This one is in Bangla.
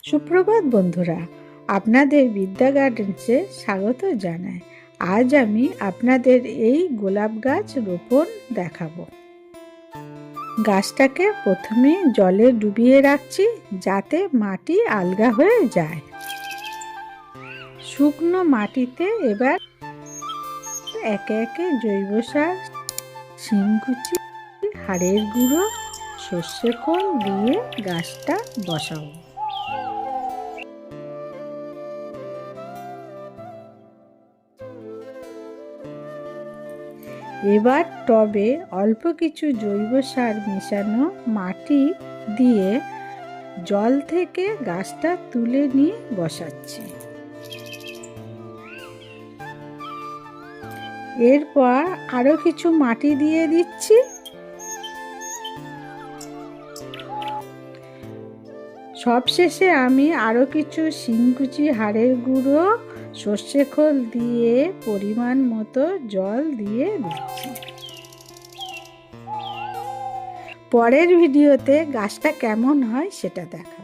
সুপ্রভাত বন্ধুরা, আপনাদের বিদ্যা গার্ডেন্সে স্বাগত জানাই। আজ আমি আপনাদের এই গোলাপ গাছ রোপণ দেখাবো। গাছটাকে প্রথমে জলে ডুবিয়ে রাখছি যাতে মাটি আলগা হয়ে যায়। শুকনো মাটিতে এবার একে একে জৈব সার, শিংকুচি, হাড়ের গুঁড়ো, সর্ষে খোল দিয়ে গাছটা বসাবো। এবার টবে অল্প কিছু জৈব সার মেশানো মাটি দিয়ে জল থেকে গাছটা তুলে নিয়ে বসাচ্ছি। এরপর আরো কিছু মাটি দিয়ে দিচ্ছি। সবশেষে আমি আরো কিছু শিংকুচি, হাড়ের গুঁড়ো, সর্ষে খোল দিয়ে পরিমাণ মতো জল দিয়ে দিচ্ছি। পরের ভিডিওতে গাছটা কেমন হয় সেটা দেখা।